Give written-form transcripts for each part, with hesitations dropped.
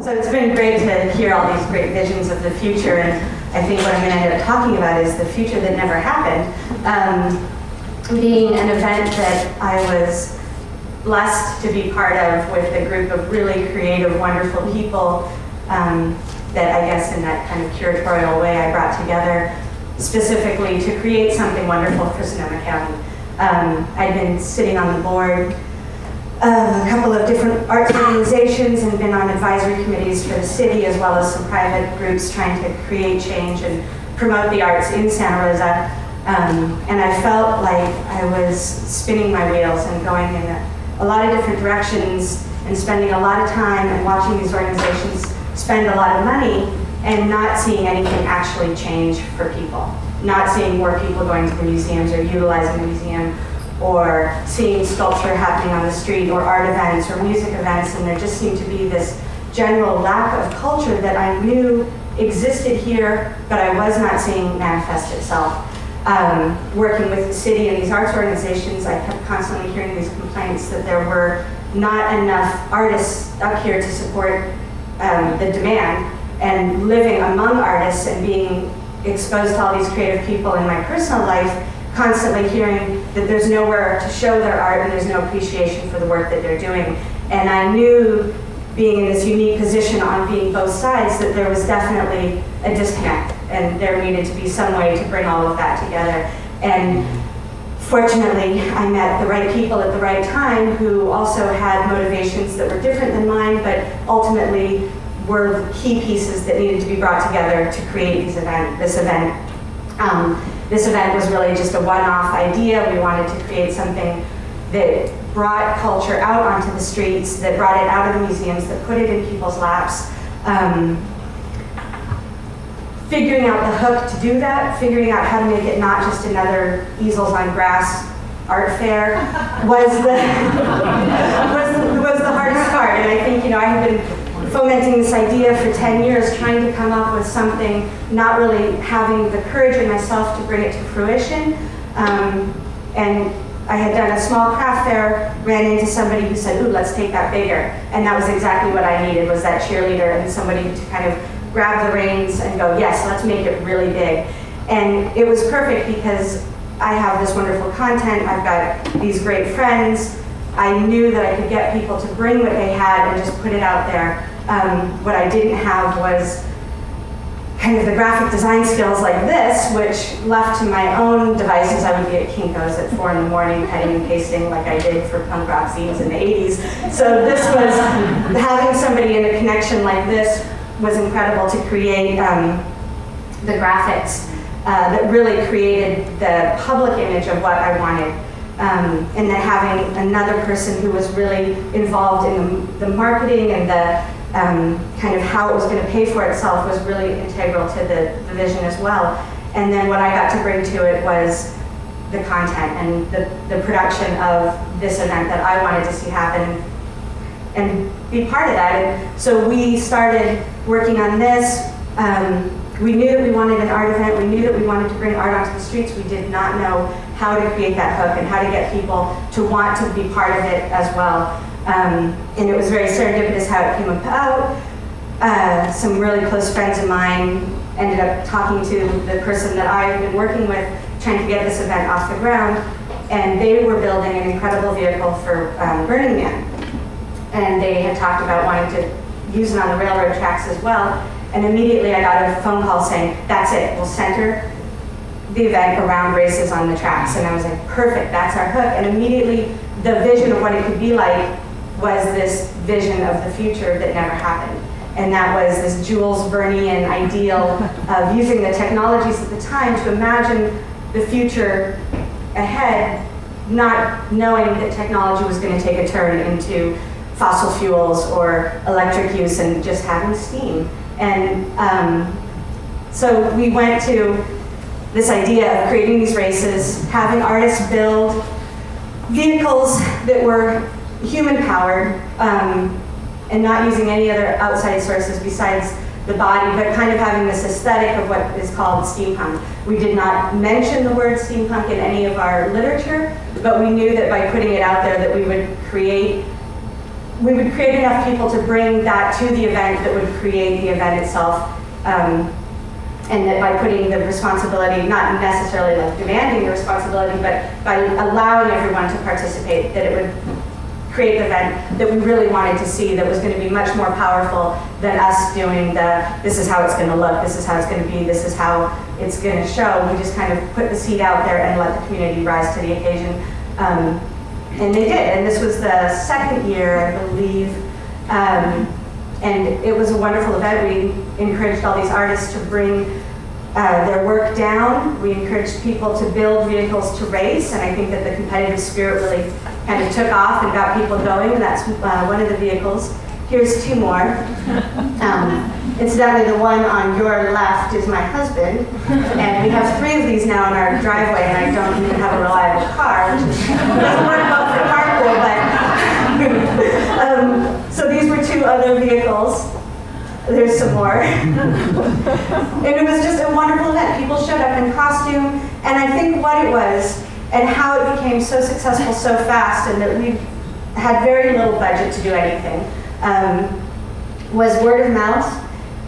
So it's been great to hear all these great visions of the future, and I think what I'm going to end up talking about is the future that never happened. Being an event that I was blessed to be part of with a group of really creative, wonderful people that I guess in that kind of curatorial way I brought together specifically to create something wonderful for Sonoma County. I'd been sitting on the board a couple of different arts organizations and been on advisory committees for the city as well as some private groups trying to create change and promote the arts in Santa Rosa. And I felt like I was spinning my wheels and going in a lot of different directions and spending a lot of time and watching these organizations spend a lot of money and not seeing anything actually change for people. Not seeing more people going to the museums or utilizing the museum, or seeing sculpture happening on the street, or art events, or music events, and there just seemed to be this general lack of culture that I knew existed here, but I was not seeing manifest itself. Working with the city and these arts organizations, I kept constantly hearing these complaints that there were not enough artists up here to support the demand, and living among artists and being exposed to all these creative people in my personal life, constantly hearing that there's nowhere to show their art and there's no appreciation for the work that they're doing. And I knew, being in this unique position on being both sides, that there was definitely a disconnect and there needed to be some way to bring all of that together. And fortunately, I met the right people at the right time who also had motivations that were different than mine, but ultimately were the key pieces that needed to be brought together to create this event. This event was really just a one-off idea. We wanted to create something that brought culture out onto the streets, that brought it out of the museums, that put it in people's laps. Figuring out the hook to do that, figuring out how to make it not just another easels on grass art fair was the hardest part. And I think, I had been fomenting this idea for 10 years, trying to come up with something, not really having the courage in myself to bring it to fruition. And I had done a small craft fair, ran into somebody who said, ooh, let's take that bigger. And that was exactly what I needed, was that cheerleader and somebody to kind of grab the reins and go, yes, let's make it really big. And it was perfect because I have this wonderful content, I've got these great friends. I knew that I could get people to bring what they had and just put it out there. What I didn't have was kind of the graphic design skills like this, which left to my own devices, I would be at Kinko's at 4 in the morning cutting and pasting like I did for punk rock scenes in the 80s. So this was, having somebody in a connection like this was incredible to create the graphics that really created the public image of what I wanted. And then having another person who was really involved in the marketing and the kind of how it was going to pay for itself was really integral to the vision as well. And then what I got to bring to it was the content and the production of this event that I wanted to see happen and be part of that. And so we started working on this. We knew that we wanted an art event. We knew that we wanted to bring art onto the streets. We did not know how to create that hook and how to get people to want to be part of it as well. And it was very serendipitous how it came about. Some really close friends of mine ended up talking to the person that I've been working with, trying to get this event off the ground, and they were building an incredible vehicle for Burning Man. And they had talked about wanting to use it on the railroad tracks as well. And immediately I got a phone call saying, that's it, we'll center the event around races on the tracks. And I was like, perfect, that's our hook. And immediately the vision of what it could be like was this vision of the future that never happened. And that was this Jules Vernean ideal of using the technologies at the time to imagine the future ahead, not knowing that technology was going to take a turn into fossil fuels or electric use and just having steam. And so we went to this idea of creating these races, having artists build vehicles that were human-powered and not using any other outside sources besides the body, but kind of having this aesthetic of what is called steampunk. We did not mention the word steampunk in any of our literature, but we knew that by putting it out there that we would create we would create enough people to bring that to the event that would create the event itself. And that by putting the responsibility, not necessarily like demanding the responsibility, but by allowing everyone to participate, that it would create an event that we really wanted to see, that was going to be much more powerful than us doing this is how it's going to look, this is how it's going to be, this is how it's going to show. We just kind of put the seed out there and let the community rise to the occasion. And they did, and this was the second year, I believe. And it was a wonderful event. We encouraged all these artists to bring their work down. We encouraged people to build vehicles to race, and I think that the competitive spirit really kind of took off and got people going, and that's one of the vehicles. Here's two more. Incidentally, the one on your left is my husband, and we have 3 of these now in our driveway, and I don't even have a reliable car, which doesn't work well for carpool, but so these were 2 other vehicles. There's some more. And it was just a wonderful event. People showed up in costume, and I think what it was, and how it became so successful so fast, and that we had very little budget to do anything, was word of mouth,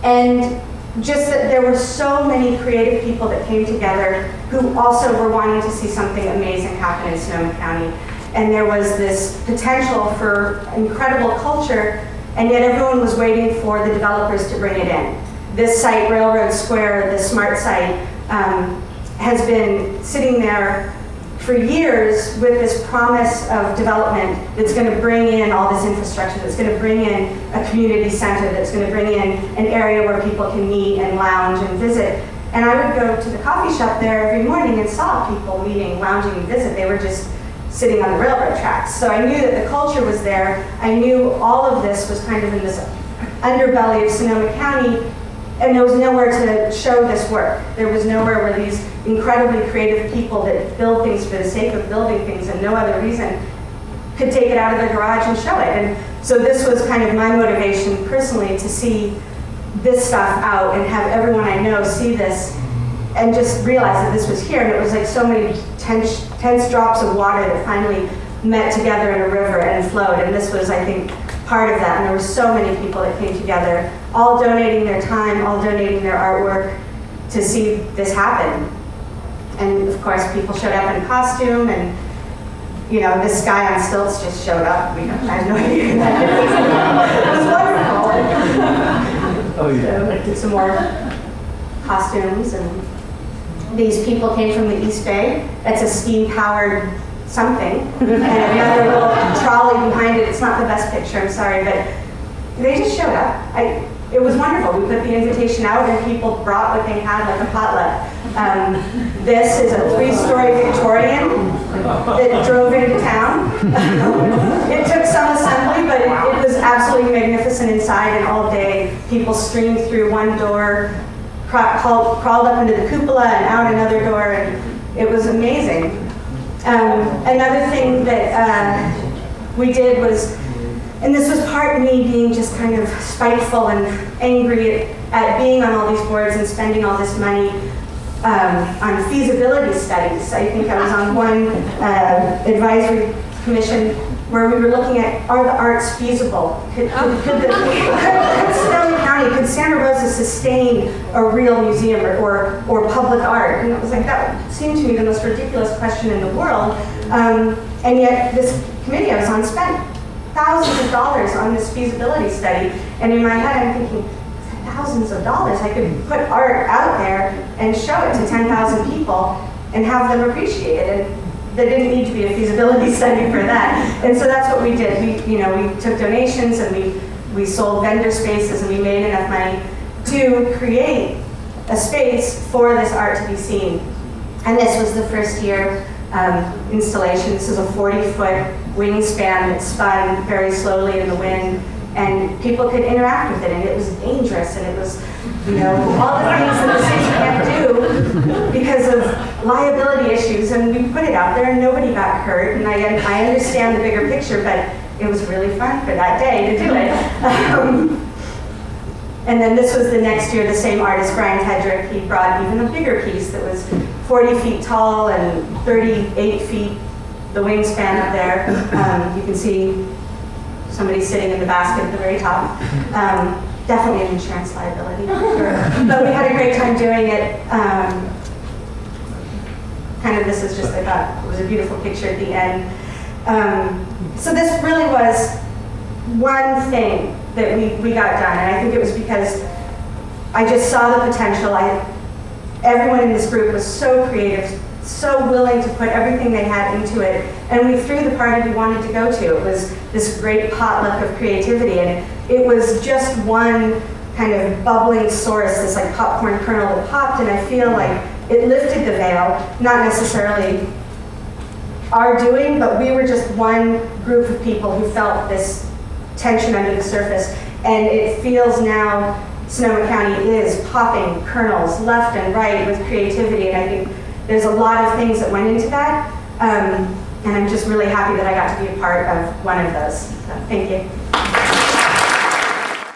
and just that there were so many creative people that came together who also were wanting to see something amazing happen in Sonoma County. And there was this potential for incredible culture, and yet everyone was waiting for the developers to bring it in. This site, Railroad Square, the smart site, has been sitting there for years with this promise of development that's going to bring in all this infrastructure, that's going to bring in a community center, that's going to bring in an area where people can meet and lounge and visit. And I would go to the coffee shop there every morning and saw people meeting, lounging, and visit. They were just sitting on the railroad tracks. So I knew that the culture was there. I knew all of this was kind of in this underbelly of Sonoma County, and there was nowhere to show this work. There was nowhere where these incredibly creative people that build things for the sake of building things and no other reason could take it out of their garage and show it. And so this was kind of my motivation personally, to see this stuff out and have everyone I know see this and just realize that this was here. And it was like so many tense drops of water that finally met together in a river and flowed. And this was, I think, part of that. And there were so many people that came together, all donating their time, all donating their artwork to see this happen. And of course, people showed up in costume, and you know, this guy on stilts just showed up. I had no idea who that is. It was wonderful. Oh yeah. So I did some more costumes, and these people came from the East Bay. That's a steam-powered something, and another little trolley behind it. It's not the best picture, I'm sorry, but they just showed up. It was wonderful. We put the invitation out, and people brought what they had, like a potluck. This is a 3-story Victorian that drove into town. It took some assembly, but it was absolutely magnificent inside, and all day people streamed through one door, crawled up into the cupola and out another door, and it was amazing. Another thing that we did was, and this was part me being just kind of spiteful and angry at being on all these boards and spending all this money on feasibility studies. I think I was on one advisory commission where we were looking at, are the arts feasible? Could Sonoma County, could Santa Rosa sustain a real museum or public art? And it was like, that seemed to me the most ridiculous question in the world. And yet this committee I was on spent thousands of dollars on this feasibility study. And in my head I'm thinking, thousands of dollars, I could put art out there and show it to 10,000 people and have them appreciate it. And there didn't need to be a feasibility study for that. And so that's what we did. We took donations, and we sold vendor spaces, and we made enough money to create a space for this art to be seen. And this was the first year installation. This is a 40-foot wingspan that spun very slowly in the wind, and people could interact with it, and it was dangerous, and it was, all the things that the city can't do because of liability issues, and we put it out there, and nobody got hurt, and I understand the bigger picture, but it was really fun for that day to do it. And then this was the next year, the same artist, Brian Tedrick, he brought even a bigger piece that was 40 feet tall and 38 feet the wingspan up there. You can see somebody sitting in the basket at the very top. Definitely an insurance liability, for sure. But we had a great time doing it. Kind of, this is just, I thought it was a beautiful picture at the end. So this really was one thing that we got done, and I think it was because I just saw the potential. Everyone in this group was so creative, so willing to put everything they had into it, and we threw the party we wanted to go to. It was this great potluck of creativity, and it was just one kind of bubbling source, this like popcorn kernel that popped, and I feel like it lifted the veil, not necessarily our doing, but we were just one group of people who felt this tension under the surface, and it feels now Sonoma County is popping kernels left and right with creativity, and I think there's a lot of things that went into that, and I'm just really happy that I got to be a part of one of those. So, thank you.